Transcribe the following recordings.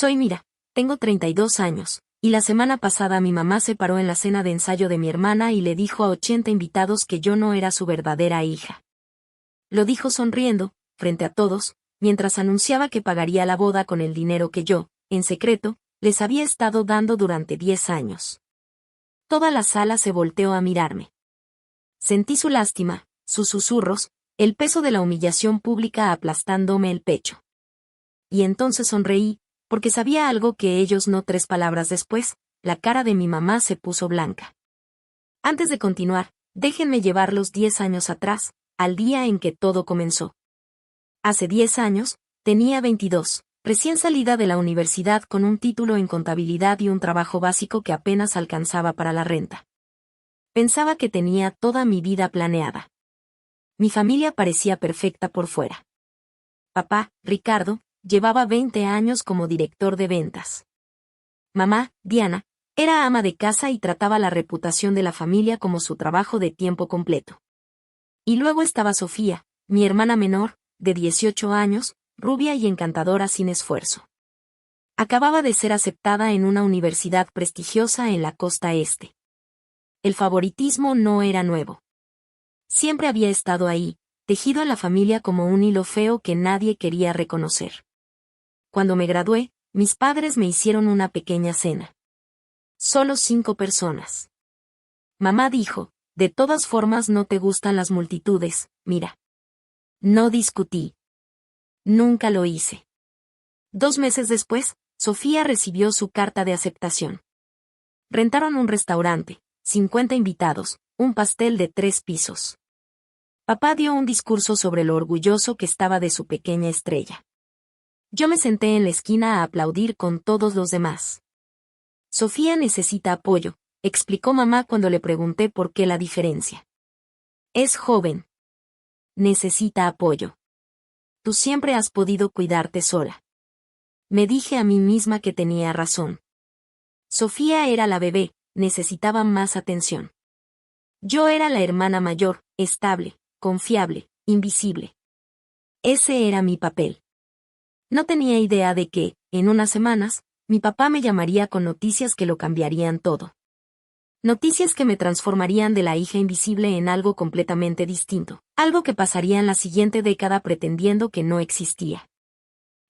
Soy Mira, tengo 32 años, y la semana pasada mi mamá se paró en la cena de ensayo de mi hermana y le dijo a 80 invitados que yo no era su verdadera hija. Lo dijo sonriendo, frente a todos, mientras anunciaba que pagaría la boda con el dinero que yo, en secreto, les había estado dando durante 10 años. Toda la sala se volteó a mirarme. Sentí su lástima, sus susurros, el peso de la humillación pública aplastándome el pecho. Y entonces sonreí, porque sabía algo que ellos no. 3 palabras después, la cara de mi mamá se puso blanca. Antes de continuar, déjenme llevarlos 10 años atrás, al día en que todo comenzó. Hace 10 años, tenía 22, recién salida de la universidad con un título en contabilidad y un trabajo básico que apenas alcanzaba para la renta. Pensaba que tenía toda mi vida planeada. Mi familia parecía perfecta por fuera. Papá, Ricardo, llevaba 20 años como director de ventas. Mamá, Diana, era ama de casa y trataba la reputación de la familia como su trabajo de tiempo completo. Y luego estaba Sofía, mi hermana menor, de 18 años, rubia y encantadora sin esfuerzo. Acababa de ser aceptada en una universidad prestigiosa en la costa este. El favoritismo no era nuevo. Siempre había estado ahí, tejido a la familia como un hilo feo que nadie quería reconocer. Cuando me gradué, mis padres me hicieron una pequeña cena. Solo 5 personas. Mamá dijo, de todas formas no te gustan las multitudes, Mira. No discutí. Nunca lo hice. 2 meses después, Sofía recibió su carta de aceptación. Rentaron un restaurante, 50 invitados, un pastel de 3 pisos. Papá dio un discurso sobre lo orgulloso que estaba de su pequeña estrella. Yo me senté en la esquina a aplaudir con todos los demás. Sofía necesita apoyo, explicó mamá cuando le pregunté por qué la diferencia. Es joven. Necesita apoyo. Tú siempre has podido cuidarte sola. Me dije a mí misma que tenía razón. Sofía era la bebé, necesitaba más atención. Yo era la hermana mayor, estable, confiable, invisible. Ese era mi papel. No tenía idea de que, en unas semanas, mi papá me llamaría con noticias que lo cambiarían todo. Noticias que me transformarían de la hija invisible en algo completamente distinto, algo que pasaría en la siguiente década pretendiendo que no existía.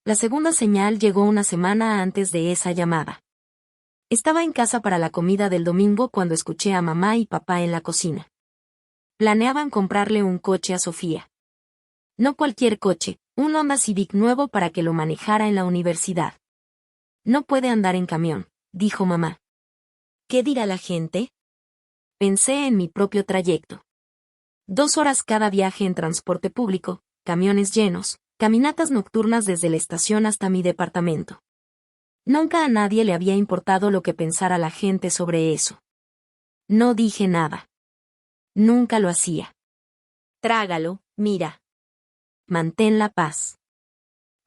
La segunda señal llegó una semana antes de esa llamada. Estaba en casa para la comida del domingo cuando escuché a mamá y papá en la cocina. Planeaban comprarle un coche a Sofía. No cualquier coche, un Honda Civic nuevo para que lo manejara en la universidad. No puede andar en camión, dijo mamá. ¿Qué dirá la gente? Pensé en mi propio trayecto. 2 horas cada viaje en transporte público, camiones llenos, caminatas nocturnas desde la estación hasta mi departamento. Nunca a nadie le había importado lo que pensara la gente sobre eso. No dije nada. Nunca lo hacía. Trágalo, Mira. Mantén la paz.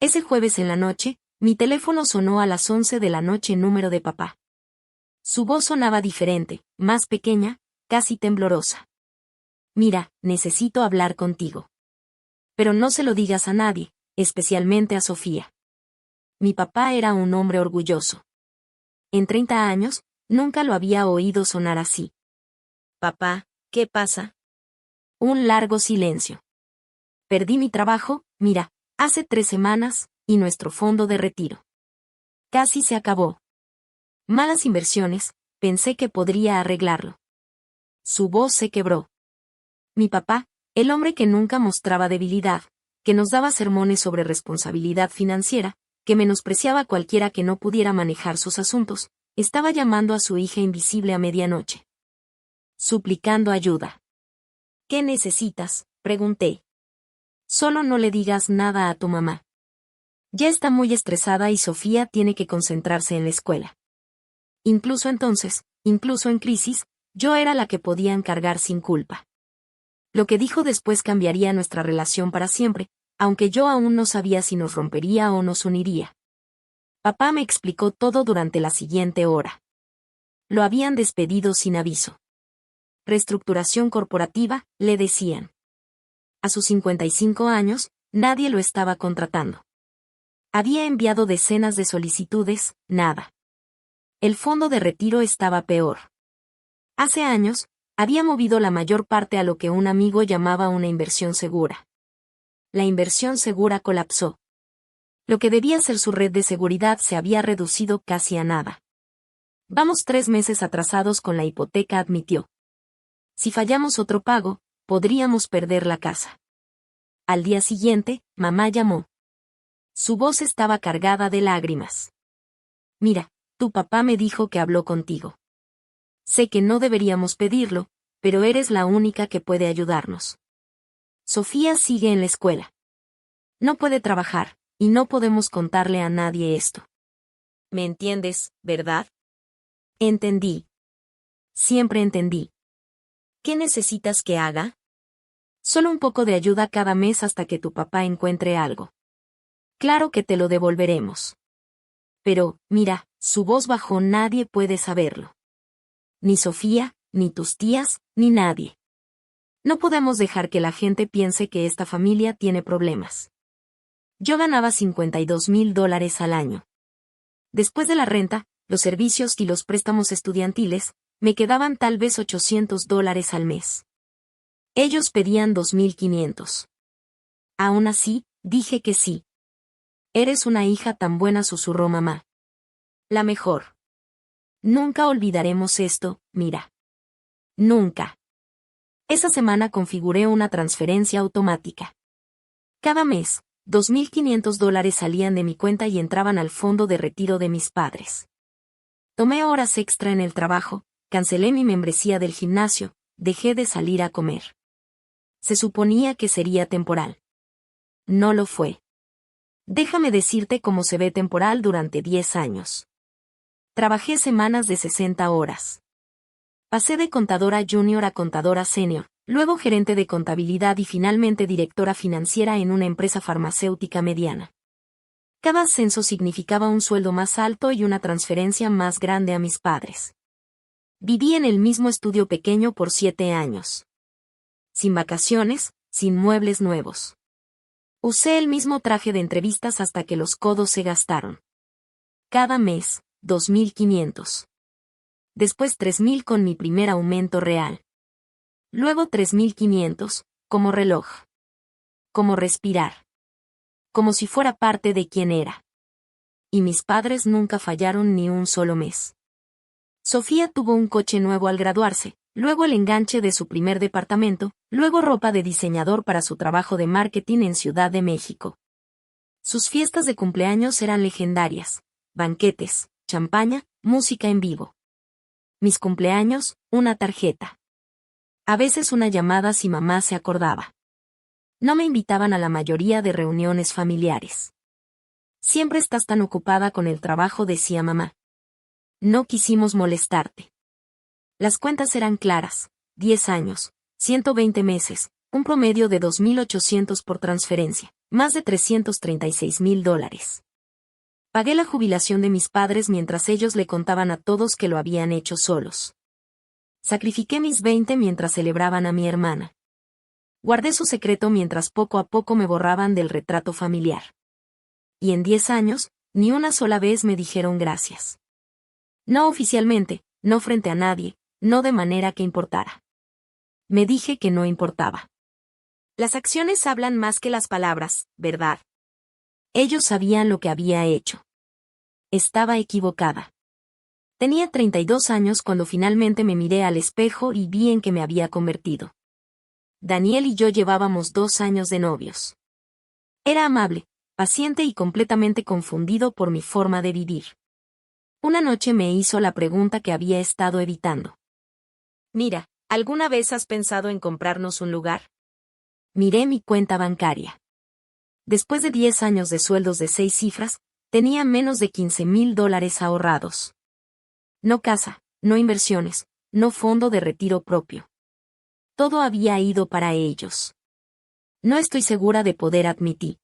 Ese jueves en la noche, mi teléfono sonó a las 11 de la noche, número de papá. Su voz sonaba diferente, más pequeña, casi temblorosa. Mira, necesito hablar contigo. Pero no se lo digas a nadie, especialmente a Sofía. Mi papá era un hombre orgulloso. En 30 años, nunca lo había oído sonar así. Papá, ¿qué pasa? Un largo silencio. Perdí mi trabajo, Mira, hace 3 semanas, y nuestro fondo de retiro. Casi se acabó. Malas inversiones, pensé que podría arreglarlo. Su voz se quebró. Mi papá, el hombre que nunca mostraba debilidad, que nos daba sermones sobre responsabilidad financiera, que menospreciaba a cualquiera que no pudiera manejar sus asuntos, estaba llamando a su hija invisible a medianoche. Suplicando ayuda. ¿Qué necesitas?, pregunté. Solo no le digas nada a tu mamá. Ya está muy estresada y Sofía tiene que concentrarse en la escuela. Incluso entonces, incluso en crisis, yo era la que podía encargar sin culpa. Lo que dijo después cambiaría nuestra relación para siempre, aunque yo aún no sabía si nos rompería o nos uniría. Papá me explicó todo durante la siguiente hora. Lo habían despedido sin aviso. Reestructuración corporativa, le decían. A sus 55 años, nadie lo estaba contratando. Había enviado decenas de solicitudes, nada. El fondo de retiro estaba peor. Hace años, había movido la mayor parte a lo que un amigo llamaba una inversión segura. La inversión segura colapsó. Lo que debía ser su red de seguridad se había reducido casi a nada. Vamos 3 meses atrasados con la hipoteca, admitió. Si fallamos otro pago, podríamos perder la casa. Al día siguiente, mamá llamó. Su voz estaba cargada de lágrimas. Mira, tu papá me dijo que habló contigo. Sé que no deberíamos pedirlo, pero eres la única que puede ayudarnos. Sofía sigue en la escuela. No puede trabajar, y no podemos contarle a nadie esto. ¿Me entiendes, verdad? Entendí. Siempre entendí. ¿Qué necesitas que haga? Solo un poco de ayuda cada mes hasta que tu papá encuentre algo. Claro que te lo devolveremos. Pero, mira, su voz bajó, nadie puede saberlo. Ni Sofía, ni tus tías, ni nadie. No podemos dejar que la gente piense que esta familia tiene problemas. Yo ganaba $52,000 al año. Después de la renta, los servicios y los préstamos estudiantiles, me quedaban tal vez $800 al mes. Ellos pedían 2,500. Aún así, dije que sí. Eres una hija tan buena, susurró mamá. La mejor. Nunca olvidaremos esto, mira. Nunca. Esa semana configuré una transferencia automática. Cada mes, $2,500 salían de mi cuenta y entraban al fondo de retiro de mis padres. Tomé horas extra en el trabajo, cancelé mi membresía del gimnasio, dejé de salir a comer. Se suponía que sería temporal. No lo fue. Déjame decirte cómo se ve temporal durante 10 años. Trabajé semanas de 60 horas. Pasé de contadora junior a contadora senior, luego gerente de contabilidad y finalmente directora financiera en una empresa farmacéutica mediana. Cada ascenso significaba un sueldo más alto y una transferencia más grande a mis padres. Viví en el mismo estudio pequeño por 7 años. Sin vacaciones, sin muebles nuevos. Usé el mismo traje de entrevistas hasta que los codos se gastaron. Cada mes, 2,500. Después 3,000 con mi primer aumento real. Luego 3,500, como reloj. Como respirar. Como si fuera parte de quien era. Y mis padres nunca fallaron ni un solo mes. Sofía tuvo un coche nuevo al graduarse, luego el enganche de su primer departamento, luego ropa de diseñador para su trabajo de marketing en Ciudad de México. Sus fiestas de cumpleaños eran legendarias. Banquetes, champaña, música en vivo. Mis cumpleaños, una tarjeta. A veces una llamada si mamá se acordaba. No me invitaban a la mayoría de reuniones familiares. Siempre estás tan ocupada con el trabajo, decía mamá. No quisimos molestarte. Las cuentas eran claras, 10 años, 120 meses, un promedio de 2,800 por transferencia, más de $336,000. Pagué la jubilación de mis padres mientras ellos le contaban a todos que lo habían hecho solos. Sacrifiqué mis 20 mientras celebraban a mi hermana. Guardé su secreto mientras poco a poco me borraban del retrato familiar. Y en 10 años, ni una sola vez me dijeron gracias. No oficialmente, no frente a nadie, no de manera que importara. Me dije que no importaba. Las acciones hablan más que las palabras, ¿verdad? Ellos sabían lo que había hecho. Estaba equivocada. Tenía 32 años cuando finalmente me miré al espejo y vi en qué me había convertido. Daniel y yo llevábamos 2 años de novios. Era amable, paciente y completamente confundido por mi forma de vivir. Una noche me hizo la pregunta que había estado evitando. Mira, ¿alguna vez has pensado en comprarnos un lugar? Miré mi cuenta bancaria. Después de 10 años de sueldos de 6 cifras, tenía menos de $15,000 ahorrados. No casa, no inversiones, no fondo de retiro propio. Todo había ido para ellos. No estoy segura de poder admitir.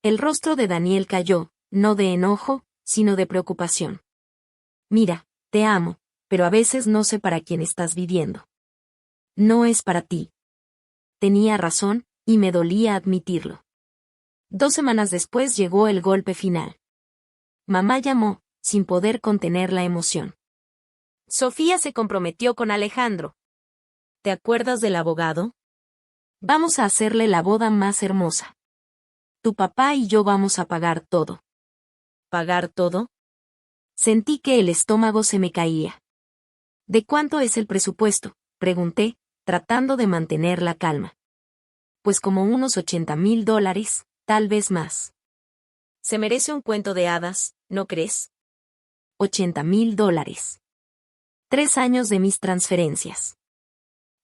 El rostro de Daniel cayó, no de enojo, sino de preocupación. Mira, te amo, pero a veces no sé para quién estás viviendo. No es para ti. Tenía razón, y me dolía admitirlo. 2 semanas después llegó el golpe final. Mamá llamó, sin poder contener la emoción. Sofía se comprometió con Alejandro. ¿Te acuerdas del abogado? Vamos a hacerle la boda más hermosa. Tu papá y yo vamos a pagar todo. ¿Pagar todo? Sentí que el estómago se me caía. ¿De cuánto es el presupuesto?, pregunté, tratando de mantener la calma. Pues como unos $80,000, tal vez más. Se merece un cuento de hadas, ¿no crees? $80,000. 3 años de mis transferencias.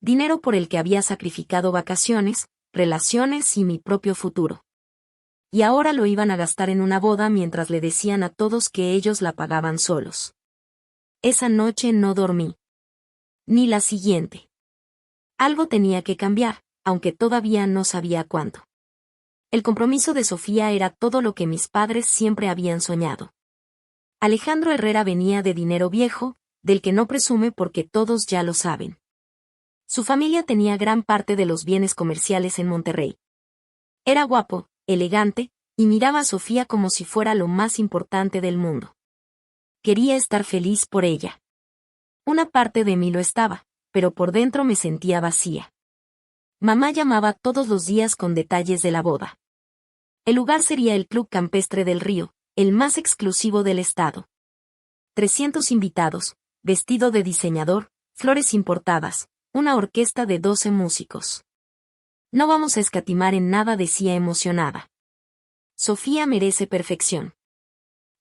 Dinero por el que había sacrificado vacaciones, relaciones y mi propio futuro. Y ahora lo iban a gastar en una boda mientras le decían a todos que ellos la pagaban solos. Esa noche no dormí. Ni la siguiente. Algo tenía que cambiar, aunque todavía no sabía cuánto. El compromiso de Sofía era todo lo que mis padres siempre habían soñado. Alejandro Herrera venía de dinero viejo, del que no presume porque todos ya lo saben. Su familia tenía gran parte de los bienes comerciales en Monterrey. Era guapo, elegante, y miraba a Sofía como si fuera lo más importante del mundo. Quería estar feliz por ella. Una parte de mí lo estaba, pero por dentro me sentía vacía. Mamá llamaba todos los días con detalles de la boda. El lugar sería el Club Campestre del Río, el más exclusivo del estado. 300 invitados, vestido de diseñador, flores importadas, una orquesta de 12 músicos. No vamos a escatimar en nada, decía emocionada. Sofía merece perfección.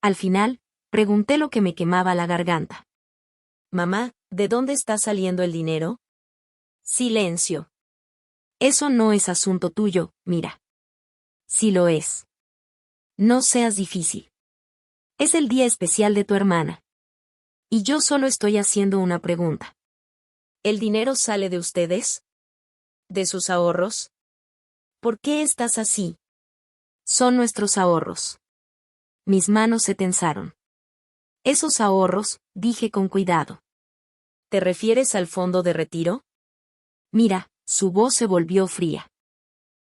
Al final, pregunté lo que me quemaba la garganta. Mamá, ¿de dónde está saliendo el dinero? Silencio. Eso no es asunto tuyo, mira. Sí lo es. No seas difícil. Es el día especial de tu hermana. Y yo solo estoy haciendo una pregunta. ¿El dinero sale de ustedes? ¿De sus ahorros? ¿Por qué estás así? Son nuestros ahorros. Mis manos se tensaron. Esos ahorros, dije con cuidado. ¿Te refieres al fondo de retiro? Mira, su voz se volvió fría.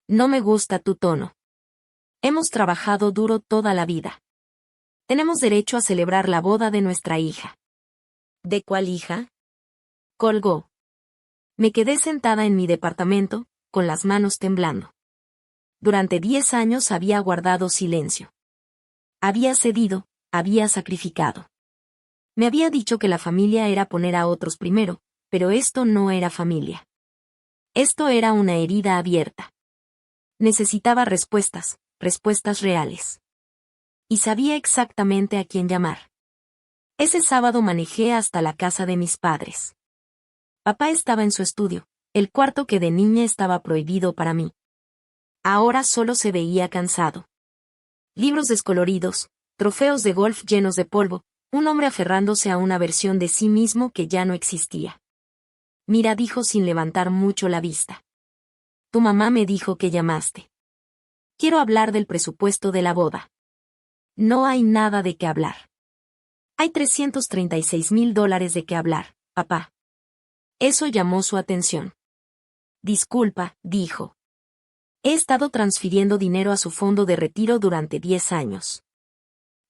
No me gusta tu tono. Hemos trabajado duro toda la vida. Tenemos derecho a celebrar la boda de nuestra hija. ¿De cuál hija? Colgó. Me quedé sentada en mi departamento, con las manos temblando. Durante 10 años había guardado silencio. Había cedido, había sacrificado. Me había dicho que la familia era poner a otros primero, pero esto no era familia. Esto era una herida abierta. Necesitaba respuestas, respuestas reales. Y sabía exactamente a quién llamar. Ese sábado manejé hasta la casa de mis padres. Papá estaba en su estudio, el cuarto que de niña estaba prohibido para mí. Ahora solo se veía cansado. Libros descoloridos, trofeos de golf llenos de polvo, un hombre aferrándose a una versión de sí mismo que ya no existía. Mira, dijo sin levantar mucho la vista. Tu mamá me dijo que llamaste. Quiero hablar del presupuesto de la boda. No hay nada de qué hablar. Hay $336,000 de qué hablar, papá. Eso llamó su atención. Disculpa, dijo. He estado transfiriendo dinero a su fondo de retiro durante 10 años.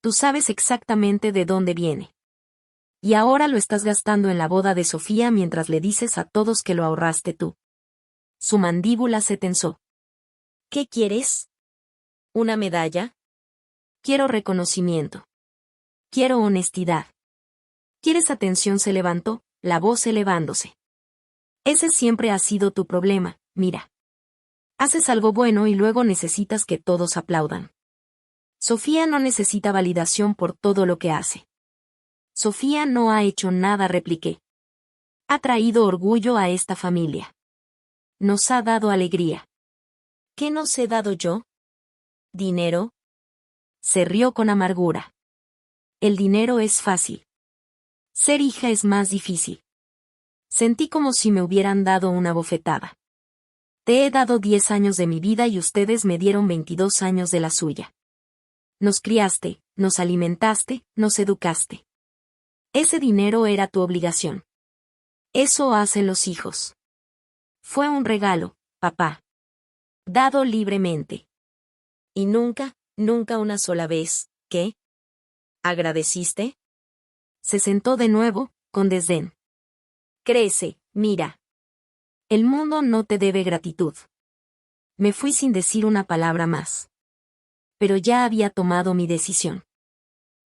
Tú sabes exactamente de dónde viene. Y ahora lo estás gastando en la boda de Sofía mientras le dices a todos que lo ahorraste tú. Su mandíbula se tensó. ¿Qué quieres? ¿Una medalla? Quiero reconocimiento. Quiero honestidad. ¿Quieres atención? Se levantó, la voz elevándose. Ese siempre ha sido tu problema, mira. Haces algo bueno y luego necesitas que todos aplaudan. Sofía no necesita validación por todo lo que hace. Sofía no ha hecho nada, repliqué. Ha traído orgullo a esta familia. Nos ha dado alegría. ¿Qué nos he dado yo? ¿Dinero? Se rió con amargura. El dinero es fácil. Ser hija es más difícil. Sentí como si me hubieran dado una bofetada. Te he dado 10 años de mi vida y ustedes me dieron 22 años de la suya. Nos criaste, nos alimentaste, nos educaste. Ese dinero era tu obligación. Eso hacen los hijos. Fue un regalo, papá. Dado libremente. Y nunca, nunca una sola vez, ¿qué? ¿Agradeciste? Se sentó de nuevo, con desdén. Crece, mira. El mundo no te debe gratitud. Me fui sin decir una palabra más. Pero ya había tomado mi decisión.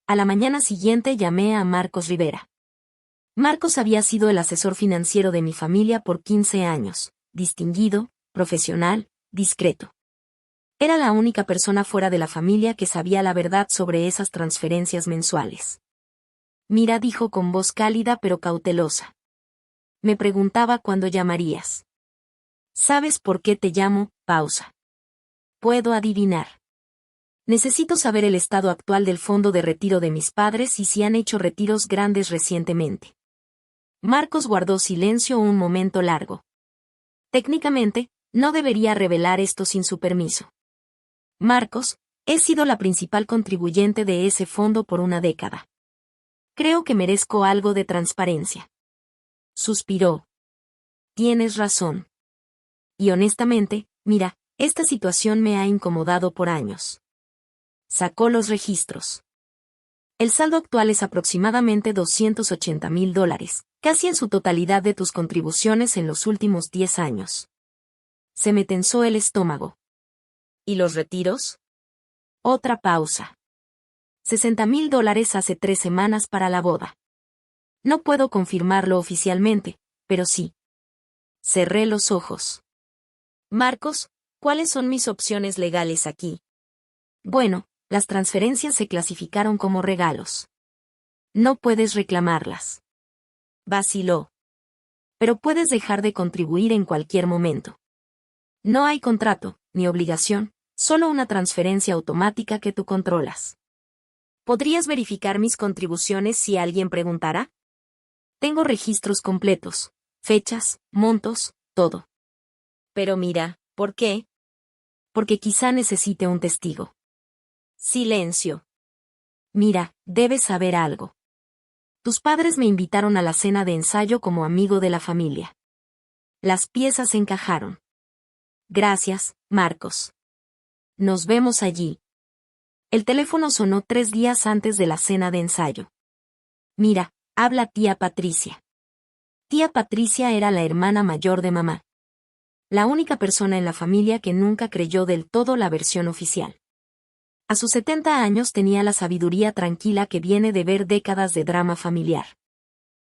A la mañana siguiente llamé a Marcos Rivera. Marcos había sido el asesor financiero de mi familia por 15 años, distinguido, profesional, discreto. Era la única persona fuera de la familia que sabía la verdad sobre esas transferencias mensuales. Mira, dijo con voz cálida pero cautelosa. Me preguntaba cuándo llamarías. ¿Sabes por qué te llamo? Pausa. Puedo adivinar. Necesito saber el estado actual del fondo de retiro de mis padres y si han hecho retiros grandes recientemente. Marcos guardó silencio un momento largo. Técnicamente, no debería revelar esto sin su permiso. Marcos, he sido la principal contribuyente de ese fondo por una década. Creo que merezco algo de transparencia. Suspiró. Tienes razón. Y honestamente, mira, esta situación me ha incomodado por años. Sacó los registros. El saldo actual es aproximadamente $280,000, casi en su totalidad de tus contribuciones en los últimos 10 años. Se me tensó el estómago. ¿Y los retiros? Otra pausa. $60,000 hace 3 semanas para la boda. No puedo confirmarlo oficialmente, pero sí. Cerré los ojos. Marcos, ¿cuáles son mis opciones legales aquí? Bueno, las transferencias se clasificaron como regalos. No puedes reclamarlas. Vaciló. Pero puedes dejar de contribuir en cualquier momento. No hay contrato, ni obligación, solo una transferencia automática que tú controlas. ¿Podrías verificar mis contribuciones si alguien preguntara? Tengo registros completos, fechas, montos, todo. Pero mira, ¿por qué? Porque quizá necesite un testigo. Silencio. Mira, debes saber algo. Tus padres me invitaron a la cena de ensayo como amigo de la familia. Las piezas encajaron. Gracias, Marcos. Nos vemos allí. El teléfono sonó 3 días antes de la cena de ensayo. Mira, habla tía Patricia. Tía Patricia era la hermana mayor de mamá. La única persona en la familia que nunca creyó del todo la versión oficial. A sus 70 años tenía la sabiduría tranquila que viene de ver décadas de drama familiar.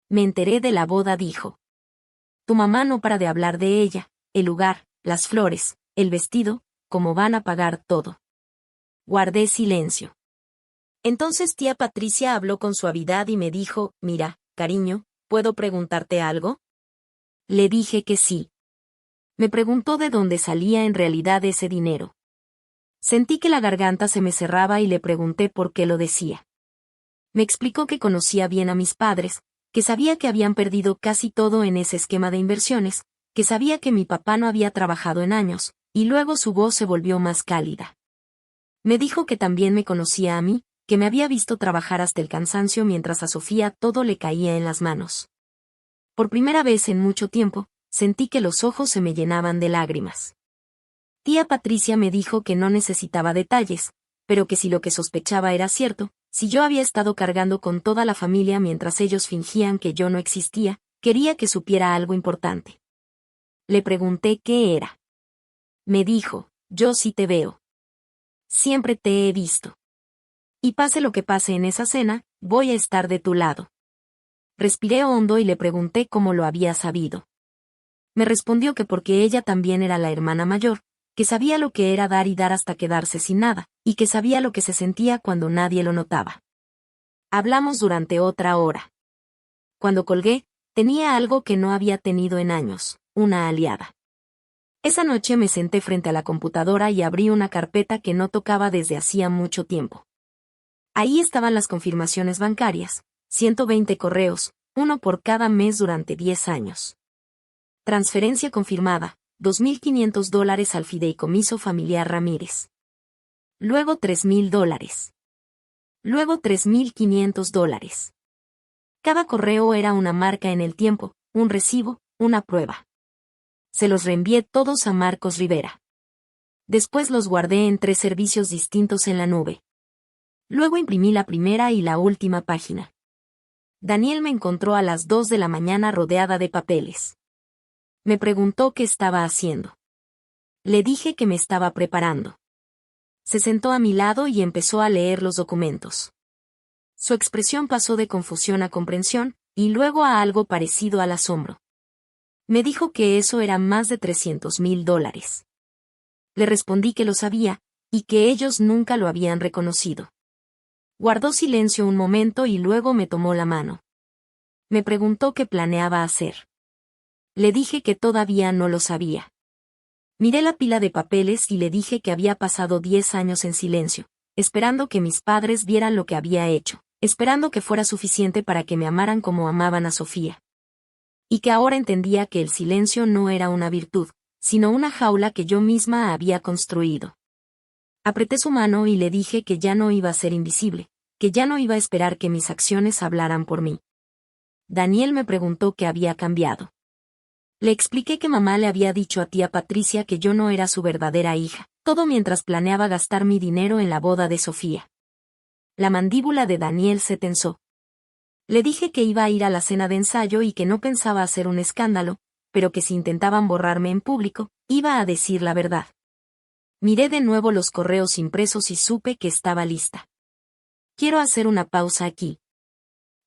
Me enteré de la boda, dijo. Tu mamá no para de hablar de ella, el lugar, las flores, el vestido, cómo van a pagar todo. Guardé silencio. Entonces tía Patricia habló con suavidad y me dijo, mira, cariño, ¿puedo preguntarte algo? Le dije que sí. Me preguntó de dónde salía en realidad ese dinero. Sentí que la garganta se me cerraba y le pregunté por qué lo decía. Me explicó que conocía bien a mis padres, que sabía que habían perdido casi todo en ese esquema de inversiones, que sabía que mi papá no había trabajado en años, y luego su voz se volvió más cálida. Me dijo que también me conocía a mí, que me había visto trabajar hasta el cansancio mientras a Sofía todo le caía en las manos. Por primera vez en mucho tiempo, sentí que los ojos se me llenaban de lágrimas. Tía Patricia me dijo que no necesitaba detalles, pero que si lo que sospechaba era cierto, si yo había estado cargando con toda la familia mientras ellos fingían que yo no existía, quería que supiera algo importante. Le pregunté qué era. Me dijo, yo sí te veo. Siempre te he visto. Y pase lo que pase en esa cena, voy a estar de tu lado. Respiré hondo y le pregunté cómo lo había sabido. Me respondió que porque ella también era la hermana mayor, que sabía lo que era dar y dar hasta quedarse sin nada, y que sabía lo que se sentía cuando nadie lo notaba. Hablamos durante otra hora. Cuando colgué, tenía algo que no había tenido en años, una aliada. Esa noche me senté frente a la computadora y abrí una carpeta que no tocaba desde hacía mucho tiempo. Ahí estaban las confirmaciones bancarias, 120 correos, uno por cada mes durante 10 años. Transferencia confirmada, $2,500 al fideicomiso familiar Ramírez. Luego $3,000. Luego $3,500. Cada correo era una marca en el tiempo, un recibo, una prueba. Se los reenvié todos a Marcos Rivera. Después los guardé en 3 servicios distintos en la nube. Luego imprimí la primera y la última página. Daniel me encontró a las 2 de la mañana rodeada de papeles. Me preguntó qué estaba haciendo. Le dije que me estaba preparando. Se sentó a mi lado y empezó a leer los documentos. Su expresión pasó de confusión a comprensión, y luego a algo parecido al asombro. Me dijo que eso era más de $300,000. Le respondí que lo sabía, y que ellos nunca lo habían reconocido. Guardó silencio un momento y luego me tomó la mano. Me preguntó qué planeaba hacer. Le dije que todavía no lo sabía. Miré la pila de papeles y le dije que había pasado 10 años en silencio, esperando que mis padres vieran lo que había hecho, esperando que fuera suficiente para que me amaran como amaban a Sofía. Y que ahora entendía que el silencio no era una virtud, sino una jaula que yo misma había construido. Apreté su mano y le dije que ya no iba a ser invisible, que ya no iba a esperar que mis acciones hablaran por mí. Daniel me preguntó qué había cambiado. Le expliqué que mamá le había dicho a tía Patricia que yo no era su verdadera hija, todo mientras planeaba gastar mi dinero en la boda de Sofía. La mandíbula de Daniel se tensó. Le dije que iba a ir a la cena de ensayo y que no pensaba hacer un escándalo, pero que si intentaban borrarme en público, iba a decir la verdad. Miré de nuevo los correos impresos y supe que estaba lista. Quiero hacer una pausa aquí.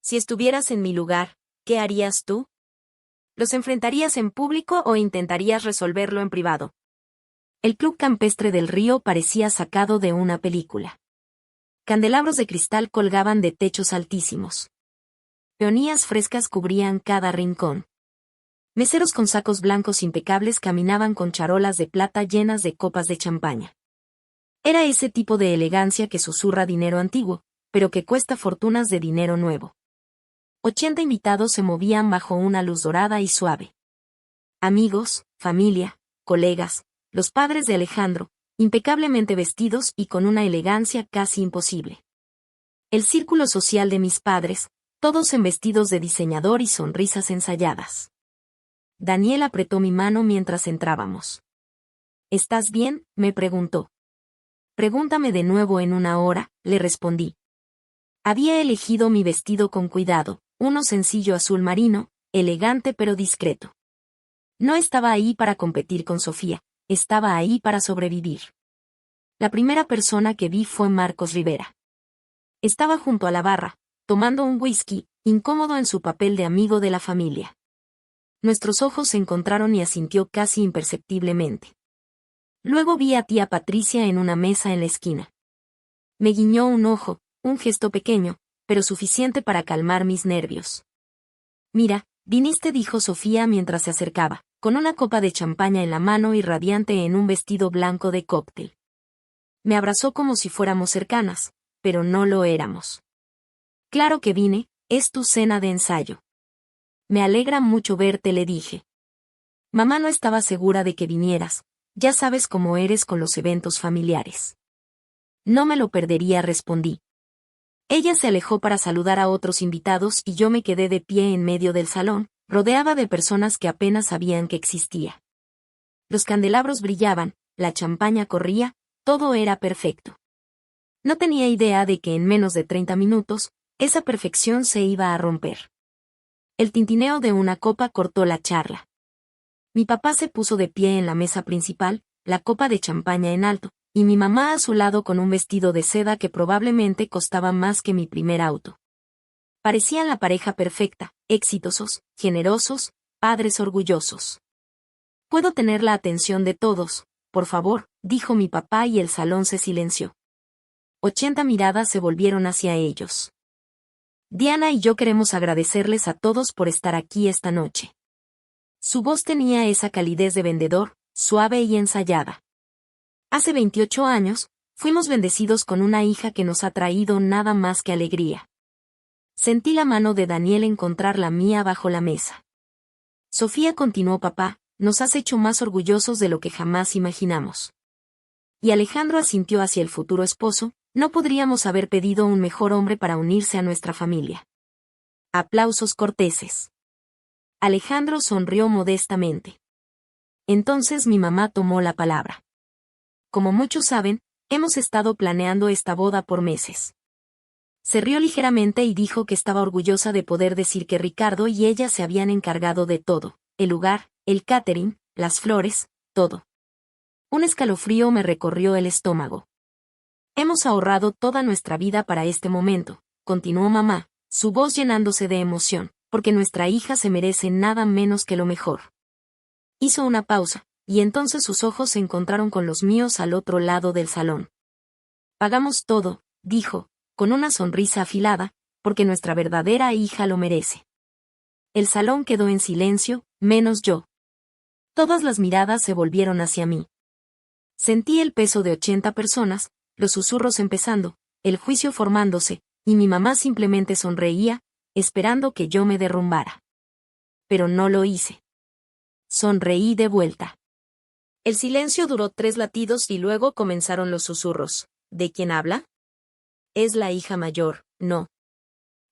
Si estuvieras en mi lugar, ¿qué harías tú? ¿Los enfrentarías en público o intentarías resolverlo en privado? El Club Campestre del Río parecía sacado de una película. Candelabros de cristal colgaban de techos altísimos. Peonías frescas cubrían cada rincón. Meseros con sacos blancos impecables caminaban con charolas de plata llenas de copas de champaña. Era ese tipo de elegancia que susurra dinero antiguo, pero que cuesta fortunas de dinero nuevo. 80 invitados se movían bajo una luz dorada y suave. Amigos, familia, colegas, los padres de Alejandro, impecablemente vestidos y con una elegancia casi imposible. El círculo social de mis padres, todos en vestidos de diseñador y sonrisas ensayadas. Daniel apretó mi mano mientras entrábamos. ¿Estás bien?, me preguntó. Pregúntame de nuevo en una hora, le respondí. Había elegido mi vestido con cuidado, uno sencillo azul marino, elegante pero discreto. No estaba ahí para competir con Sofía, estaba ahí para sobrevivir. La primera persona que vi fue Marcos Rivera. Estaba junto a la barra, tomando un whisky, incómodo en su papel de amigo de la familia. Nuestros ojos se encontraron y asintió casi imperceptiblemente. Luego vi a tía Patricia en una mesa en la esquina. Me guiñó un ojo, un gesto pequeño, pero suficiente para calmar mis nervios. Mira, viniste, dijo Sofía mientras se acercaba, con una copa de champaña en la mano y radiante en un vestido blanco de cóctel. Me abrazó como si fuéramos cercanas, pero no lo éramos. Claro que vine, es tu cena de ensayo. Me alegra mucho verte, le dije. Mamá no estaba segura de que vinieras, ya sabes cómo eres con los eventos familiares. No me lo perdería, respondí. Ella se alejó para saludar a otros invitados y yo me quedé de pie en medio del salón, rodeada de personas que apenas sabían que existía. Los candelabros brillaban, la champaña corría, todo era perfecto. No tenía idea de que en menos de 30 minutos, esa perfección se iba a romper. El tintineo de una copa cortó la charla. Mi papá se puso de pie en la mesa principal, la copa de champaña en alto, y mi mamá a su lado con un vestido de seda que probablemente costaba más que mi primer auto. Parecían la pareja perfecta, exitosos, generosos, padres orgullosos. «¿Puedo tener la atención de todos, por favor?», dijo mi papá y el salón se silenció. 80 miradas se volvieron hacia ellos. «Diana y yo queremos agradecerles a todos por estar aquí esta noche». Su voz tenía esa calidez de vendedor, suave y ensayada. Hace 28 años, fuimos bendecidos con una hija que nos ha traído nada más que alegría. Sentí la mano de Daniel encontrar la mía bajo la mesa. Sofía, continuó papá, nos has hecho más orgullosos de lo que jamás imaginamos. Y Alejandro asintió hacia el futuro esposo, no podríamos haber pedido un mejor hombre para unirse a nuestra familia. Aplausos corteses. Alejandro sonrió modestamente. Entonces mi mamá tomó la palabra. como muchos saben, hemos estado planeando esta boda por meses. Se rió ligeramente y dijo que estaba orgullosa de poder decir que Ricardo y ella se habían encargado de todo, el lugar, el catering, las flores, todo. Un escalofrío me recorrió el estómago. Hemos ahorrado toda nuestra vida para este momento, continuó mamá, su voz llenándose de emoción, porque nuestra hija se merece nada menos que lo mejor. Hizo una pausa, y entonces sus ojos se encontraron con los míos al otro lado del salón. Pagamos todo, dijo, con una sonrisa afilada, porque nuestra verdadera hija lo merece. El salón quedó en silencio, menos yo. Todas las miradas se volvieron hacia mí. Sentí el peso de 80 personas, los susurros empezando, el juicio formándose, y mi mamá simplemente sonreía, esperando que yo me derrumbara. Pero no lo hice. Sonreí de vuelta. El silencio duró 3 latidos y luego comenzaron los susurros. ¿De quién habla? Es la hija mayor, no.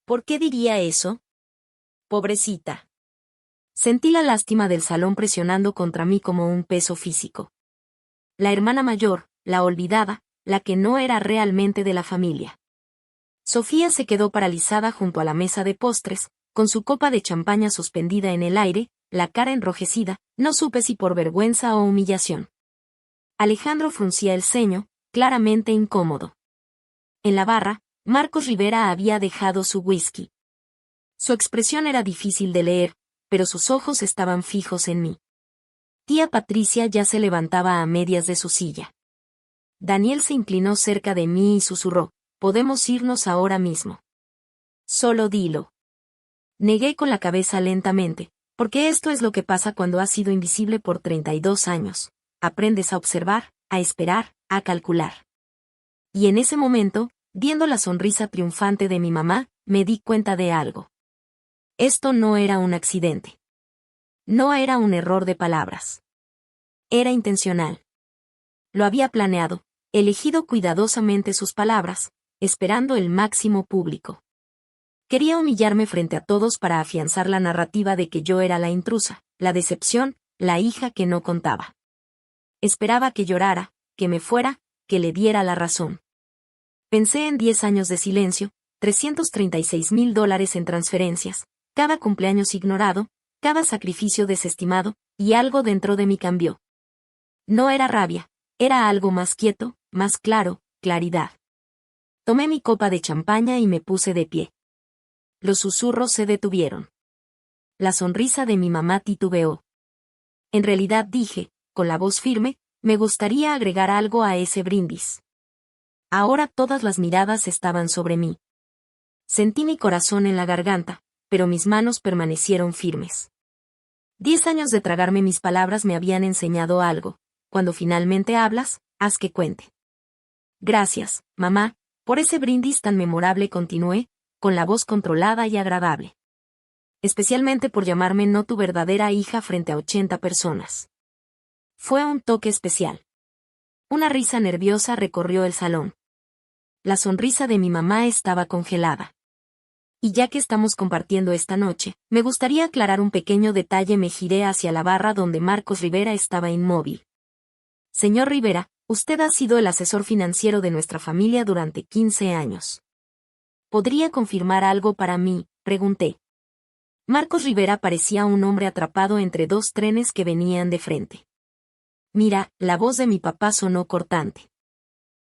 ¿Por qué diría eso? Pobrecita. Sentí la lástima del salón presionando contra mí como un peso físico. La hermana mayor, la olvidada, la que no era realmente de la familia. Sofía se quedó paralizada junto a la mesa de postres, con su copa de champaña suspendida en el aire, la cara enrojecida, no supe si por vergüenza o humillación. Alejandro fruncía el ceño, claramente incómodo. En la barra, Marcos Rivera había dejado su whisky. Su expresión era difícil de leer, pero sus ojos estaban fijos en mí. Tía Patricia ya se levantaba a medias de su silla. Daniel se inclinó cerca de mí y susurró, «Podemos irnos ahora mismo». Solo dilo. Negué con la cabeza lentamente, porque esto es lo que pasa cuando has sido invisible por 32 años. Aprendes a observar, a esperar, a calcular. Y en ese momento, viendo la sonrisa triunfante de mi mamá, me di cuenta de algo. Esto no era un accidente. No era un error de palabras. Era intencional. Lo había planeado, elegido cuidadosamente sus palabras, esperando el máximo público. Quería humillarme frente a todos para afianzar la narrativa de que yo era la intrusa, la decepción, la hija que no contaba. Esperaba que llorara, que me fuera, que le diera la razón. Pensé en 10 años de silencio, $336,000 en transferencias, cada cumpleaños ignorado, cada sacrificio desestimado, y algo dentro de mí cambió. No era rabia, era algo más quieto, más claro, claridad. Tomé mi copa de champaña y me puse de pie. Los susurros se detuvieron. La sonrisa de mi mamá titubeó. En realidad dije, con la voz firme, me gustaría agregar algo a ese brindis. Ahora todas las miradas estaban sobre mí. Sentí mi corazón en la garganta, pero mis manos permanecieron firmes. 10 años de tragarme mis palabras me habían enseñado algo. Cuando finalmente hablas, haz que cuente. Gracias, mamá, por ese brindis tan memorable, continué, con la voz controlada y agradable. Especialmente por llamarme no tu verdadera hija frente a 80 personas. Fue un toque especial. Una risa nerviosa recorrió el salón. La sonrisa de mi mamá estaba congelada. Y ya que estamos compartiendo esta noche, me gustaría aclarar un pequeño detalle. Me giré hacia la barra donde Marcos Rivera estaba inmóvil. Señor Rivera, usted ha sido el asesor financiero de nuestra familia durante 15 años. ¿Podría confirmar algo para mí?, pregunté. Marcos Rivera parecía un hombre atrapado entre 2 trenes que venían de frente. Mira, la voz de mi papá sonó cortante.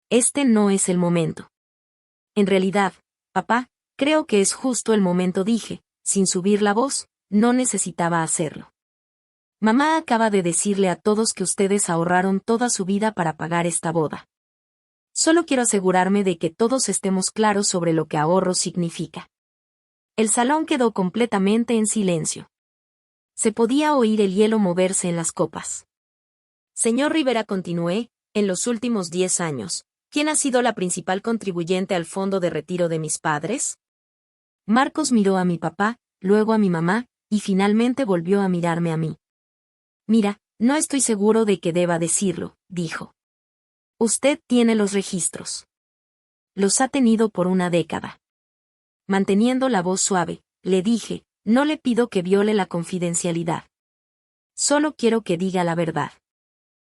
Este no es el momento. En realidad, papá, creo que es justo el momento, dije, sin subir la voz, no necesitaba hacerlo. Mamá acaba de decirle a todos que ustedes ahorraron toda su vida para pagar esta boda. Solo quiero asegurarme de que todos estemos claros sobre lo que ahorro significa. El salón quedó completamente en silencio. Se podía oír el hielo moverse en las copas. Señor Rivera, continué, en los últimos 10 años, ¿quién ha sido la principal contribuyente al fondo de retiro de mis padres? Marcos miró a mi papá, luego a mi mamá, y finalmente volvió a mirarme a mí. Mira, no estoy seguro de que deba decirlo, dijo. Usted tiene los registros. Los ha tenido por una década. Manteniendo la voz suave, le dije, no le pido que viole la confidencialidad. Solo quiero que diga la verdad.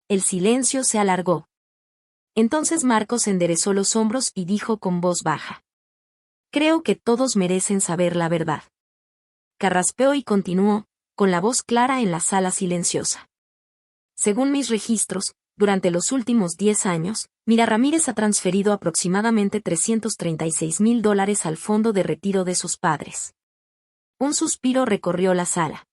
El silencio se alargó. Entonces Marcos enderezó los hombros y dijo con voz baja: creo que todos merecen saber la verdad. Carraspeó y continuó, con la voz clara en la sala silenciosa. Según mis registros, durante los últimos 10 años, Mira Ramírez ha transferido aproximadamente $336,000 al fondo de retiro de sus padres. Un suspiro recorrió la sala.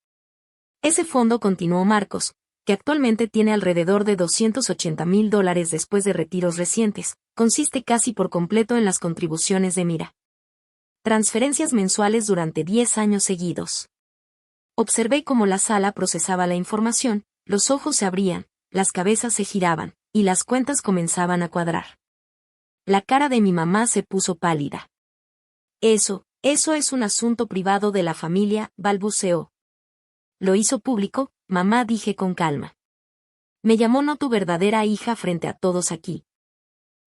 Ese fondo, continuó Marcos, que actualmente tiene alrededor de $280,000 después de retiros recientes, consiste casi por completo en las contribuciones de Mira. Transferencias mensuales durante 10 años seguidos. Observé cómo la sala procesaba la información, los ojos se abrían, las cabezas se giraban, y las cuentas comenzaban a cuadrar. La cara de mi mamá se puso pálida. Eso es un asunto privado de la familia, balbuceó. Lo hizo público, mamá, dije con calma. Me llamó no tu verdadera hija frente a todos aquí.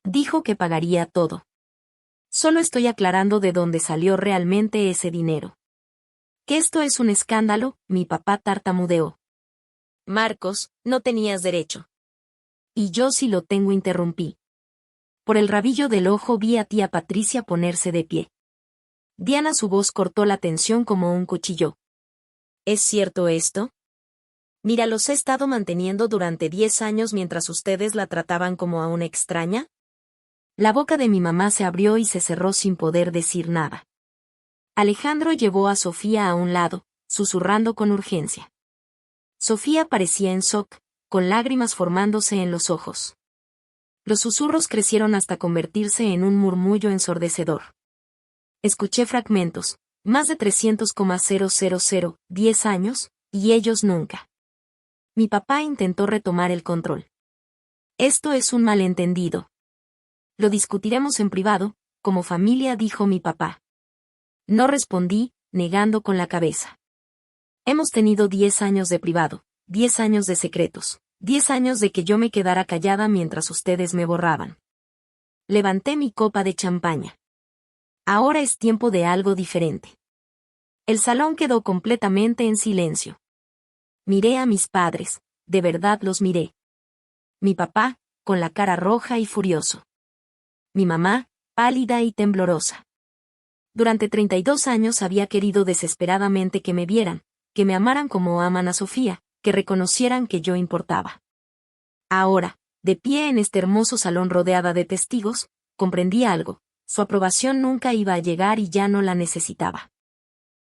Dijo que pagaría todo. Solo estoy aclarando de dónde salió realmente ese dinero. Que esto es un escándalo, mi papá tartamudeó. Marcos, no tenías derecho. Y yo sí lo tengo, interrumpí. Por el rabillo del ojo vi a tía Patricia ponerse de pie. Diana, su voz cortó la tensión como un cuchillo. ¿Es cierto esto? Mira, los he estado manteniendo durante 10 años mientras ustedes la trataban como a una extraña. La boca de mi mamá se abrió y se cerró sin poder decir nada. Alejandro llevó a Sofía a un lado, susurrando con urgencia. Sofía parecía en shock, con lágrimas formándose en los ojos. Los susurros crecieron hasta convertirse en un murmullo ensordecedor. Escuché fragmentos, más de 300,000, 10 años, y ellos nunca. Mi papá intentó retomar el control. Esto es un malentendido. Lo discutiremos en privado, como familia, dijo mi papá. No respondí, negando con la cabeza. Hemos tenido 10 años de privado, 10 años de secretos, 10 años de que yo me quedara callada mientras ustedes me borraban. Levanté mi copa de champaña. Ahora es tiempo de algo diferente. El salón quedó completamente en silencio. Miré a mis padres, de verdad los miré. Mi papá, con la cara roja y furioso. Mi mamá, pálida y temblorosa. Durante 32 años había querido desesperadamente que me vieran, que me amaran como aman a Sofía, que reconocieran que yo importaba. Ahora, de pie en este hermoso salón rodeada de testigos, comprendí algo, su aprobación nunca iba a llegar y ya no la necesitaba.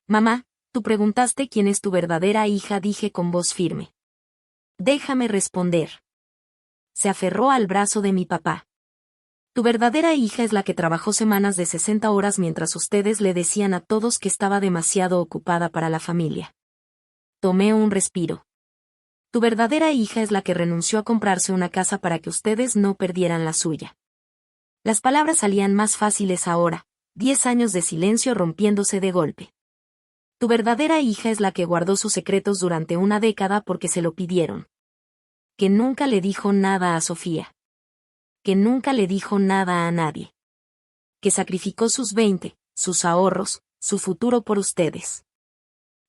Mamá, tú preguntaste quién es tu verdadera hija, dije con voz firme. Déjame responder. Se aferró al brazo de mi papá. Tu verdadera hija es la que trabajó semanas de 60 horas mientras ustedes le decían a todos que estaba demasiado ocupada para la familia. Tomé un respiro. Tu verdadera hija es la que renunció a comprarse una casa para que ustedes no perdieran la suya. Las palabras salían más fáciles ahora, 10 años de silencio rompiéndose de golpe. Tu verdadera hija es la que guardó sus secretos durante una década porque se lo pidieron. Que nunca le dijo nada a Sofía. Que nunca le dijo nada a nadie. Que sacrificó sus 20, sus ahorros, su futuro por ustedes.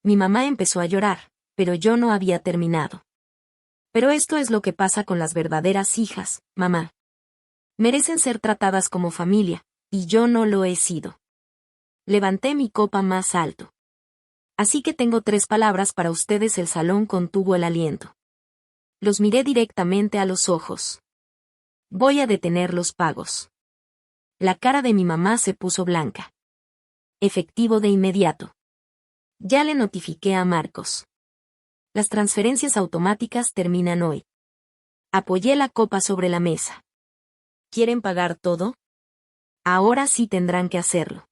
Mi mamá empezó a llorar, pero yo no había terminado. Pero esto es lo que pasa con las verdaderas hijas, mamá. Merecen ser tratadas como familia, y yo no lo he sido. Levanté mi copa más alto. Así que tengo 3 palabras para ustedes. El salón contuvo el aliento. Los miré directamente a los ojos. Voy a detener los pagos. La cara de mi mamá se puso blanca. Efectivo de inmediato. Ya le notifiqué a Marcos. Las transferencias automáticas terminan hoy. Apoyé la copa sobre la mesa. ¿Quieren pagar todo? Ahora sí tendrán que hacerlo.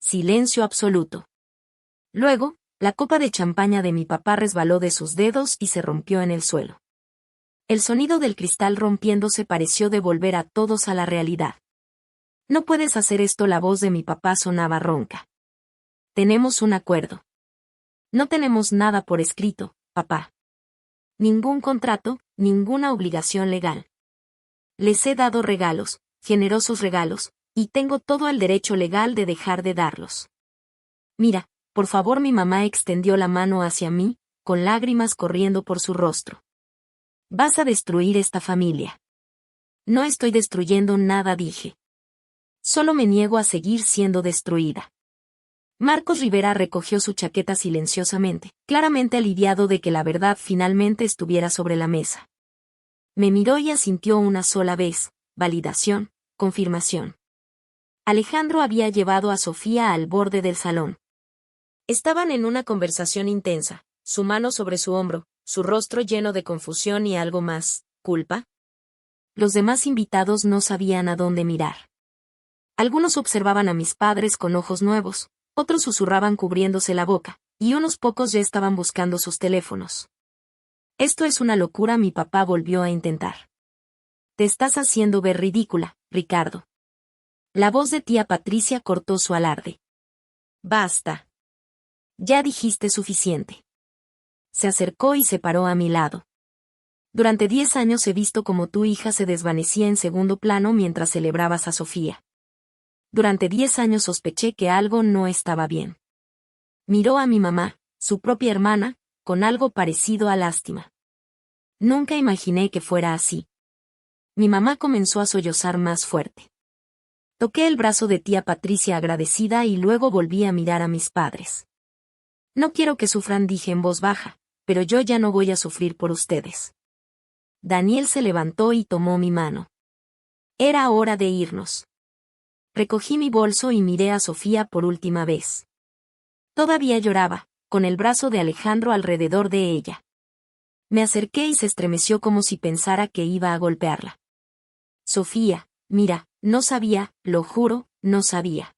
Silencio absoluto. Luego, la copa de champaña de mi papá resbaló de sus dedos y se rompió en el suelo. El sonido del cristal rompiéndose pareció devolver a todos a la realidad. No puedes hacer esto, la voz de mi papá sonaba ronca. Tenemos un acuerdo. No tenemos nada por escrito, papá. Ningún contrato, ninguna obligación legal. Les he dado regalos, generosos regalos, y tengo todo el derecho legal de dejar de darlos. Mira, por favor, mi mamá extendió la mano hacia mí, con lágrimas corriendo por su rostro. Vas a destruir esta familia. No estoy destruyendo nada, dije. Solo me niego a seguir siendo destruida. Marcos Rivera recogió su chaqueta silenciosamente, claramente aliviado de que la verdad finalmente estuviera sobre la mesa. Me miró y asintió una sola vez, validación, confirmación. Alejandro había llevado a Sofía al borde del salón. Estaban en una conversación intensa, su mano sobre su hombro, su rostro lleno de confusión y algo más, ¿culpa? Los demás invitados no sabían a dónde mirar. Algunos observaban a mis padres con ojos nuevos, otros susurraban cubriéndose la boca, y unos pocos ya estaban buscando sus teléfonos. Esto es una locura, mi papá volvió a intentar. Te estás haciendo ver ridícula, Ricardo. La voz de tía Patricia cortó su alarde. Basta. Ya dijiste suficiente. Se acercó y se paró a mi lado. Durante 10 años he visto cómo tu hija se desvanecía en segundo plano mientras celebrabas a Sofía. Durante 10 años sospeché que algo no estaba bien. Miró a mi mamá, su propia hermana, con algo parecido a lástima. Nunca imaginé que fuera así. Mi mamá comenzó a sollozar más fuerte. Toqué el brazo de tía Patricia agradecida y luego volví a mirar a mis padres. No quiero que sufran, dije en voz baja, pero yo ya no voy a sufrir por ustedes. Daniel se levantó y tomó mi mano. Era hora de irnos. Recogí mi bolso y miré a Sofía por última vez. Todavía lloraba, con el brazo de Alejandro alrededor de ella. Me acerqué y se estremeció como si pensara que iba a golpearla. Sofía, mira, no sabía, lo juro, no sabía.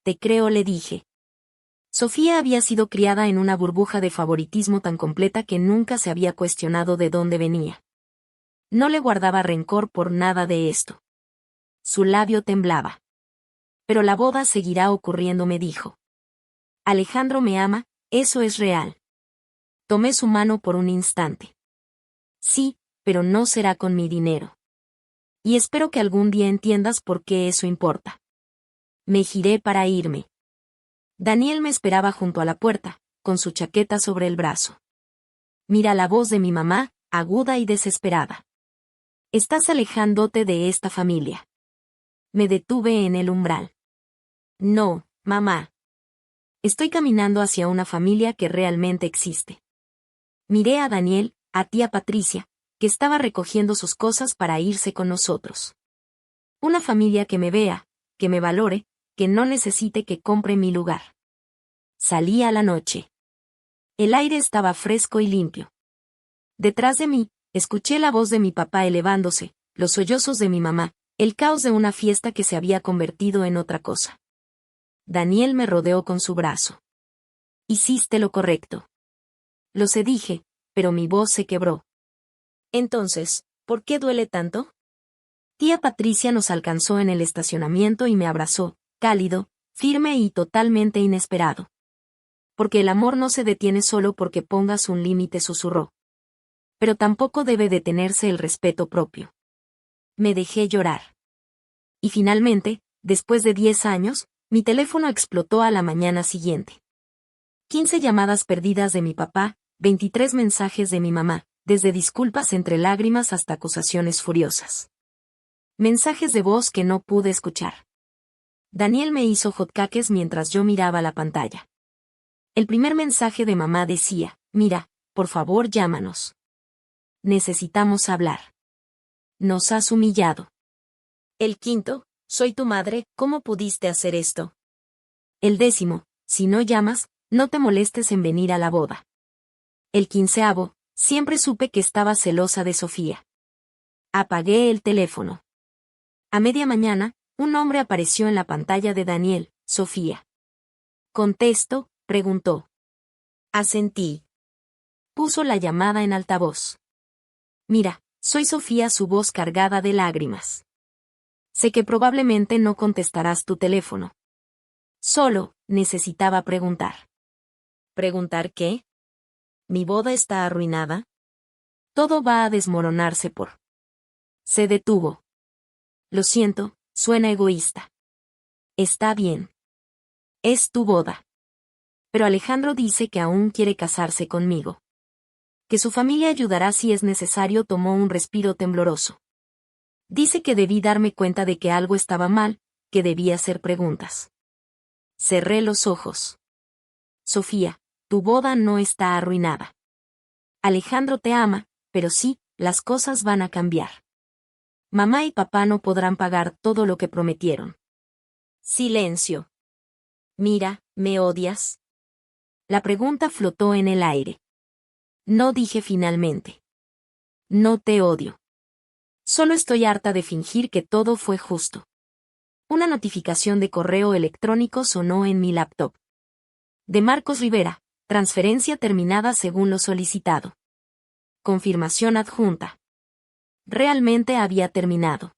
Te creo, le dije. Sofía había sido criada en una burbuja de favoritismo tan completa que nunca se había cuestionado de dónde venía. No le guardaba rencor por nada de esto. Su labio temblaba. Pero la boda seguirá ocurriendo, me dijo. Alejandro me ama, eso es real. Tomé su mano por un instante. Sí, pero no será con mi dinero. Y espero que algún día entiendas por qué eso importa. Me giré para irme. Daniel me esperaba junto a la puerta, con su chaqueta sobre el brazo. Mira la voz de mi mamá, aguda y desesperada. Estás alejándote de esta familia. Me detuve en el umbral. No, mamá. Estoy caminando hacia una familia que realmente existe. Miré a Daniel, a tía Patricia, que estaba recogiendo sus cosas para irse con nosotros. Una familia que me vea, que me valore, que no necesite que compre mi lugar. Salí a la noche. El aire estaba fresco y limpio. Detrás de mí, escuché la voz de mi papá elevándose, los sollozos de mi mamá, el caos de una fiesta que se había convertido en otra cosa. Daniel me rodeó con su brazo. Hiciste lo correcto. Lo sé, dije, pero mi voz se quebró. Entonces, ¿por qué duele tanto? Tía Patricia nos alcanzó en el estacionamiento y me abrazó, cálido, firme y totalmente inesperado. Porque el amor no se detiene solo porque pongas un límite, susurró. Pero tampoco debe detenerse el respeto propio. Me dejé llorar. Y finalmente, después de 10 años, mi teléfono explotó a la mañana siguiente. 15 llamadas perdidas de mi papá, 23 mensajes de mi mamá, desde disculpas entre lágrimas hasta acusaciones furiosas. Mensajes de voz que no pude escuchar. Daniel me hizo hotcakes mientras yo miraba la pantalla. El primer mensaje de mamá decía, mira, por favor llámanos. Necesitamos hablar. Nos has humillado. El quinto, soy tu madre, ¿cómo pudiste hacer esto? El décimo, si no llamas, no te molestes en venir a la boda. El quinceavo, siempre supe que estaba celosa de Sofía. Apagué el teléfono. A media mañana, un nombre apareció en la pantalla de Daniel, Sofía. Contesto, preguntó. Asentí. Puso la llamada en altavoz. Mira, soy Sofía, su voz cargada de lágrimas. Sé que probablemente no contestarás tu teléfono. Solo, necesitaba preguntar. ¿Preguntar qué? ¿Mi boda está arruinada? Todo va a desmoronarse por... Se detuvo. Lo siento, suena egoísta. Está bien. Es tu boda. Pero Alejandro dice que aún quiere casarse conmigo. Que su familia ayudará si es necesario, tomó un respiro tembloroso. Dice que debí darme cuenta de que algo estaba mal, que debí hacer preguntas. Cerré los ojos. Sofía, tu boda no está arruinada. Alejandro te ama, pero sí, las cosas van a cambiar. Mamá y papá no podrán pagar todo lo que prometieron. Silencio. Mira, ¿me odias? La pregunta flotó en el aire. No dije finalmente. No te odio. Solo estoy harta de fingir que todo fue justo. Una notificación de correo electrónico sonó en mi laptop. De Marcos Rivera, transferencia terminada según lo solicitado. Confirmación adjunta. Realmente había terminado.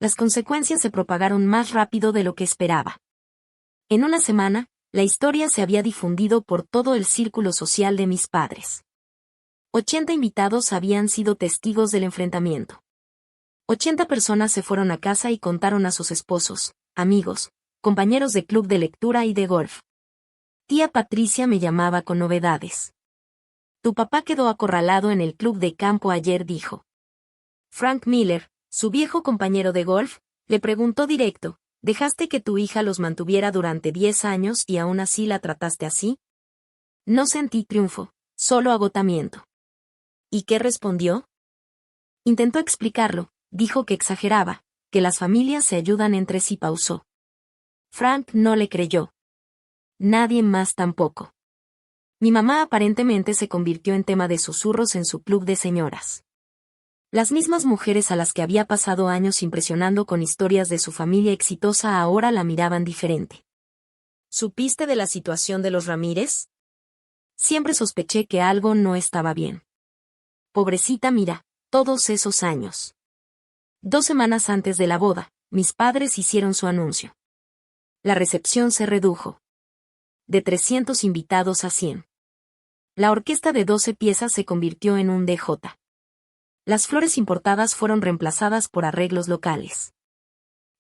Las consecuencias se propagaron más rápido de lo que esperaba. En una semana, la historia se había difundido por todo el círculo social de mis padres. 80 invitados habían sido testigos del enfrentamiento. 80 personas se fueron a casa y contaron a sus esposos, amigos, compañeros de club de lectura y de golf. Tía Patricia me llamaba con novedades. Tu papá quedó acorralado en el club de campo ayer, dijo. Frank Miller, su viejo compañero de golf, le preguntó directo, ¿dejaste que tu hija los mantuviera durante 10 años y aún así la trataste así? No sentí triunfo, solo agotamiento. ¿Y qué respondió? Intentó explicarlo, dijo que exageraba, que las familias se ayudan entre sí, pausó. Frank no le creyó. Nadie más tampoco. Mi mamá aparentemente se convirtió en tema de susurros en su club de señoras. Las mismas mujeres a las que había pasado años impresionando con historias de su familia exitosa ahora la miraban diferente. ¿Supiste de la situación de los Ramírez? Siempre sospeché que algo no estaba bien. Pobrecita, mira, todos esos años. 2 semanas antes de la boda, mis padres hicieron su anuncio. La recepción se redujo. De 300 invitados a 100. La orquesta de 12 piezas se convirtió en un DJ. Las flores importadas fueron reemplazadas por arreglos locales.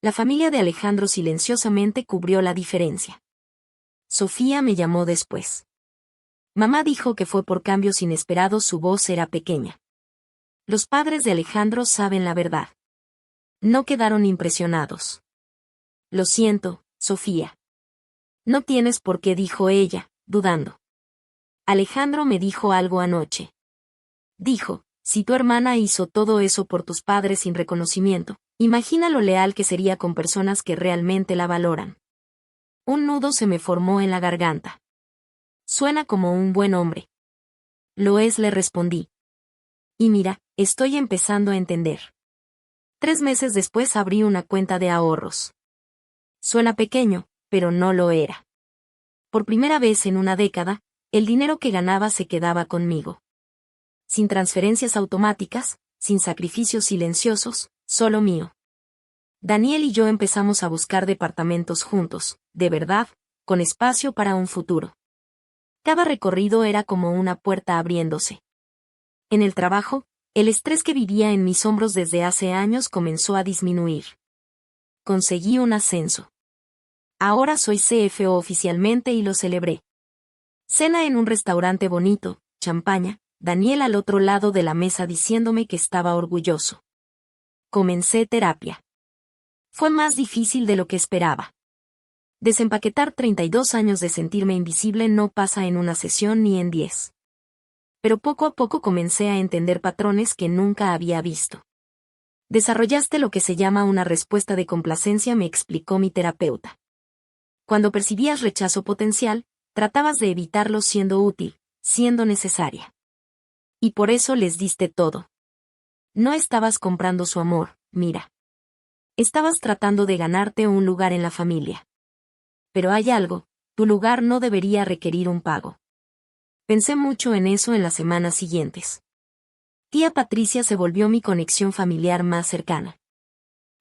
La familia de Alejandro silenciosamente cubrió la diferencia. Sofía me llamó después. Mamá dijo que fue por cambios inesperados, su voz era pequeña. Los padres de Alejandro saben la verdad. No quedaron impresionados. Lo siento, Sofía. No tienes por qué, dijo ella, dudando. Alejandro me dijo algo anoche. Dijo, si tu hermana hizo todo eso por tus padres sin reconocimiento, imagina lo leal que sería con personas que realmente la valoran. Un nudo se me formó en la garganta. Suena como un buen hombre. Lo es, le respondí. Y mira, estoy empezando a entender. 3 meses después abrí una cuenta de ahorros. Suena pequeño, pero no lo era. Por primera vez en una década, el dinero que ganaba se quedaba conmigo. Sin transferencias automáticas, sin sacrificios silenciosos, solo mío. Daniel y yo empezamos a buscar departamentos juntos, de verdad, con espacio para un futuro. Cada recorrido era como una puerta abriéndose. En el trabajo, el estrés que vivía en mis hombros desde hace años comenzó a disminuir. Conseguí un ascenso. Ahora soy CFO oficialmente y lo celebré. Cena en un restaurante bonito, champaña, Daniel al otro lado de la mesa diciéndome que estaba orgulloso. Comencé terapia. Fue más difícil de lo que esperaba. Desempaquetar 32 años de sentirme invisible no pasa en una sesión ni en 10. Pero poco a poco comencé a entender patrones que nunca había visto. Desarrollaste lo que se llama una respuesta de complacencia, me explicó mi terapeuta. Cuando percibías rechazo potencial, tratabas de evitarlo siendo útil, siendo necesaria. Y por eso les diste todo. No estabas comprando su amor, mira. Estabas tratando de ganarte un lugar en la familia. Pero hay algo, tu lugar no debería requerir un pago. Pensé mucho en eso en las semanas siguientes. Tía Patricia se volvió mi conexión familiar más cercana.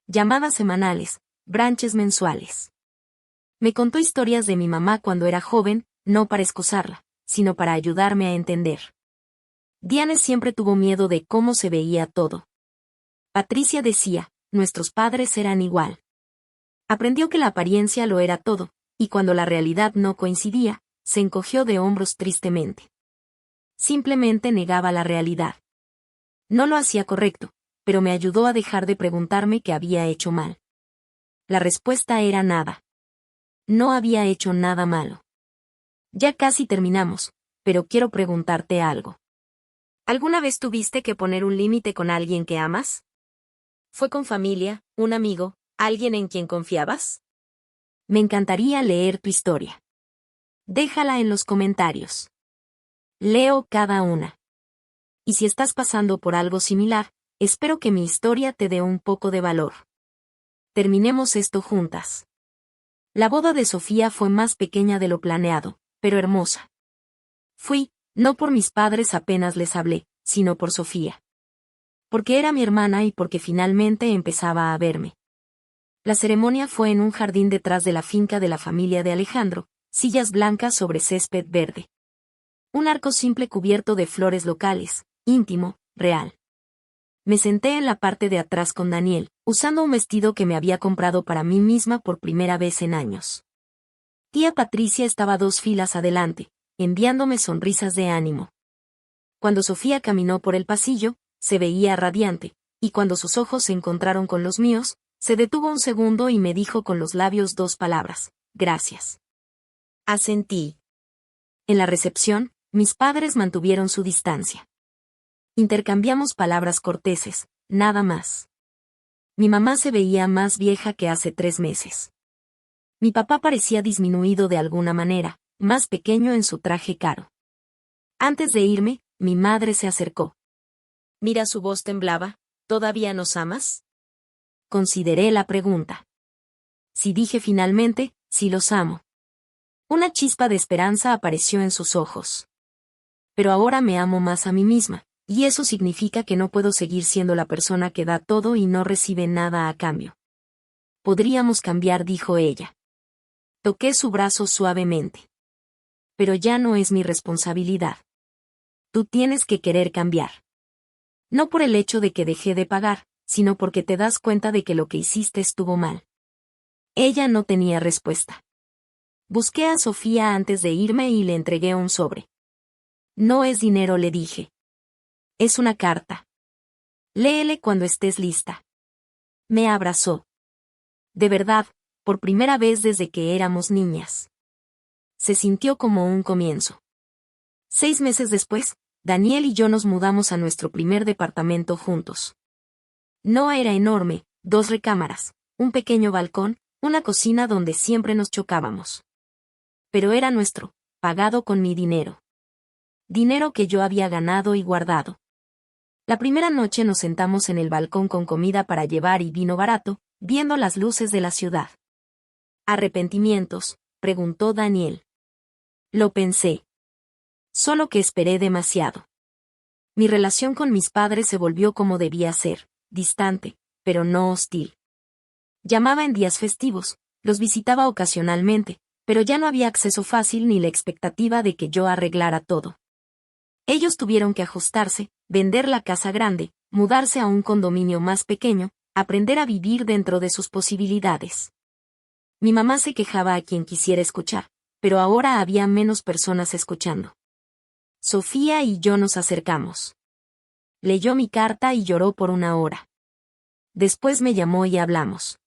Llamadas semanales, brunches mensuales. Me contó historias de mi mamá cuando era joven, no para excusarla, sino para ayudarme a entender. Diane siempre tuvo miedo de cómo se veía todo. Patricia decía, nuestros padres eran igual. Aprendió que la apariencia lo era todo, y cuando la realidad no coincidía, se encogió de hombros tristemente. Simplemente negaba la realidad. No lo hacía correcto, pero me ayudó a dejar de preguntarme qué había hecho mal. La respuesta era nada. No había hecho nada malo. Ya casi terminamos, pero quiero preguntarte algo. ¿Alguna vez tuviste que poner un límite con alguien que amas? ¿Fue con familia, un amigo, alguien en quien confiabas? Me encantaría leer tu historia. Déjala en los comentarios. Leo cada una. Y si estás pasando por algo similar, espero que mi historia te dé un poco de valor. Terminemos esto juntas. La boda de Sofía fue más pequeña de lo planeado, pero hermosa. Fui, no por mis padres apenas les hablé, sino por Sofía. Porque era mi hermana y porque finalmente empezaba a verme. La ceremonia fue en un jardín detrás de la finca de la familia de Alejandro, sillas blancas sobre césped verde. Un arco simple cubierto de flores locales, íntimo, real. Me senté en la parte de atrás con Daniel, usando un vestido que me había comprado para mí misma por primera vez en años. Tía Patricia estaba 2 filas adelante, enviándome sonrisas de ánimo. Cuando Sofía caminó por el pasillo, se veía radiante, y cuando sus ojos se encontraron con los míos, se detuvo un segundo y me dijo con los labios 2 palabras: gracias. Asentí. En la recepción, mis padres mantuvieron su distancia. Intercambiamos palabras corteses, nada más. Mi mamá se veía más vieja que hace 3 meses. Mi papá parecía disminuido de alguna manera, más pequeño en su traje caro. Antes de irme, mi madre se acercó. Mira, su voz temblaba. ¿Todavía nos amas? Consideré la pregunta. Si dije finalmente, sí los amo. Una chispa de esperanza apareció en sus ojos. Pero ahora me amo más a mí misma, y eso significa que no puedo seguir siendo la persona que da todo y no recibe nada a cambio. Podríamos cambiar, dijo ella. Toqué su brazo suavemente. Pero ya no es mi responsabilidad. Tú tienes que querer cambiar. No por el hecho de que dejé de pagar, sino porque te das cuenta de que lo que hiciste estuvo mal. Ella no tenía respuesta. Busqué a Sofía antes de irme y le entregué un sobre. No es dinero, le dije. Es una carta. Léele cuando estés lista. Me abrazó. De verdad, por primera vez desde que éramos niñas. Se sintió como un comienzo. 6 meses después, Daniel y yo nos mudamos a nuestro primer departamento juntos. No era enorme, 2 recámaras, un pequeño balcón, una cocina donde siempre nos chocábamos. Pero era nuestro, pagado con mi dinero. Dinero que yo había ganado y guardado. La primera noche nos sentamos en el balcón con comida para llevar y vino barato, viendo las luces de la ciudad. ¿Arrepentimientos?, preguntó Daniel. Lo pensé. Solo que esperé demasiado. Mi relación con mis padres se volvió como debía ser, distante, pero no hostil. Llamaba en días festivos, los visitaba ocasionalmente, pero ya no había acceso fácil ni la expectativa de que yo arreglara todo. Ellos tuvieron que ajustarse, vender la casa grande, mudarse a un condominio más pequeño, aprender a vivir dentro de sus posibilidades. Mi mamá se quejaba a quien quisiera escuchar, pero ahora había menos personas escuchando. Sofía y yo nos acercamos. Leyó mi carta y lloró por 1 hora. Después me llamó y hablamos.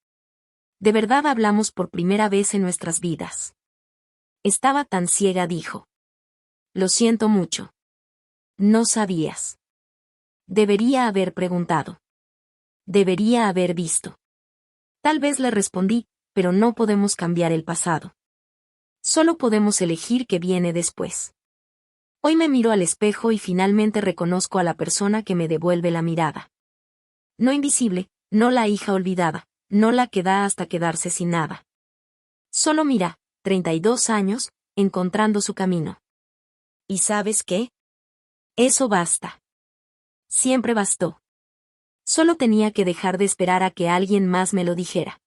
De verdad hablamos por primera vez en nuestras vidas. Estaba tan ciega, dijo. Lo siento mucho. No sabías. Debería haber preguntado. Debería haber visto. Tal vez le respondí, pero no podemos cambiar el pasado. Solo podemos elegir qué viene después. Hoy me miro al espejo y finalmente reconozco a la persona que me devuelve la mirada. No invisible, no la hija olvidada, no la que da hasta quedarse sin nada. Solo mira, 32 años, encontrando su camino. ¿Y sabes qué? Eso basta. Siempre bastó. Solo tenía que dejar de esperar a que alguien más me lo dijera.